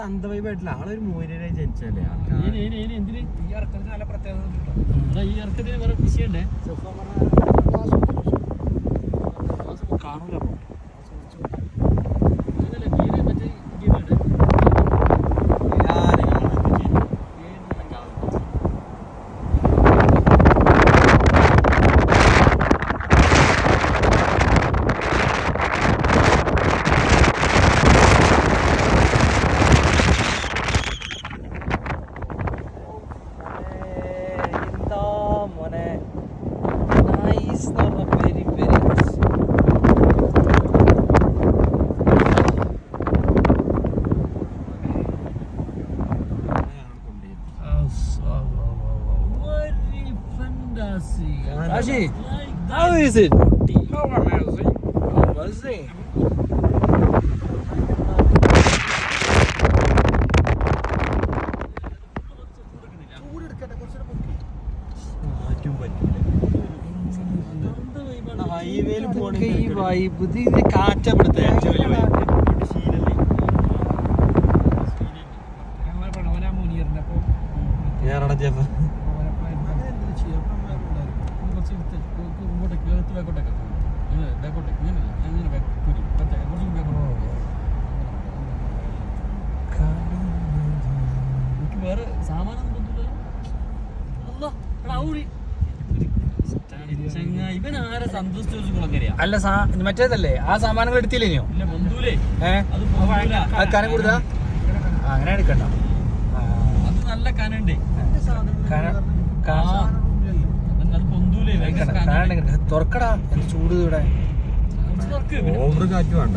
അന്തവൈബായിട്ടില്ല. ആളൊരു മൂര്യനായി ജനിച്ചല്ലേ. എന്തിന് ഈ ഇറക്കത്തിന് നല്ല പ്രത്യേകത. ഈ ഇറക്കത്തിന് വേറെ വിഷയണ്ടേ കാണൂല. How is it? How amazing! Amazing! ഹൈവേയിൽ പോണ ഈ വൈബ് ഇത് കാറ്റപ്പെടുത്ത വേറെ സാമാനം ഇവൻ ആരെ സന്തോഷിച്ചു കുളങ്ങരയാ. അല്ല മറ്റേതല്ലേ ആ സാമാനങ്ങൾ എടുത്തില്ലേനോ? അത് കനം കൊടുത്താ അങ്ങനെ എടുക്കണ്ട. അത് നല്ല കനുണ്ടേ. തുറക്കടാ എന്ത് ചൂട് ഇവിടെ. ഓവർ കാറ്റ് വേണ്ട.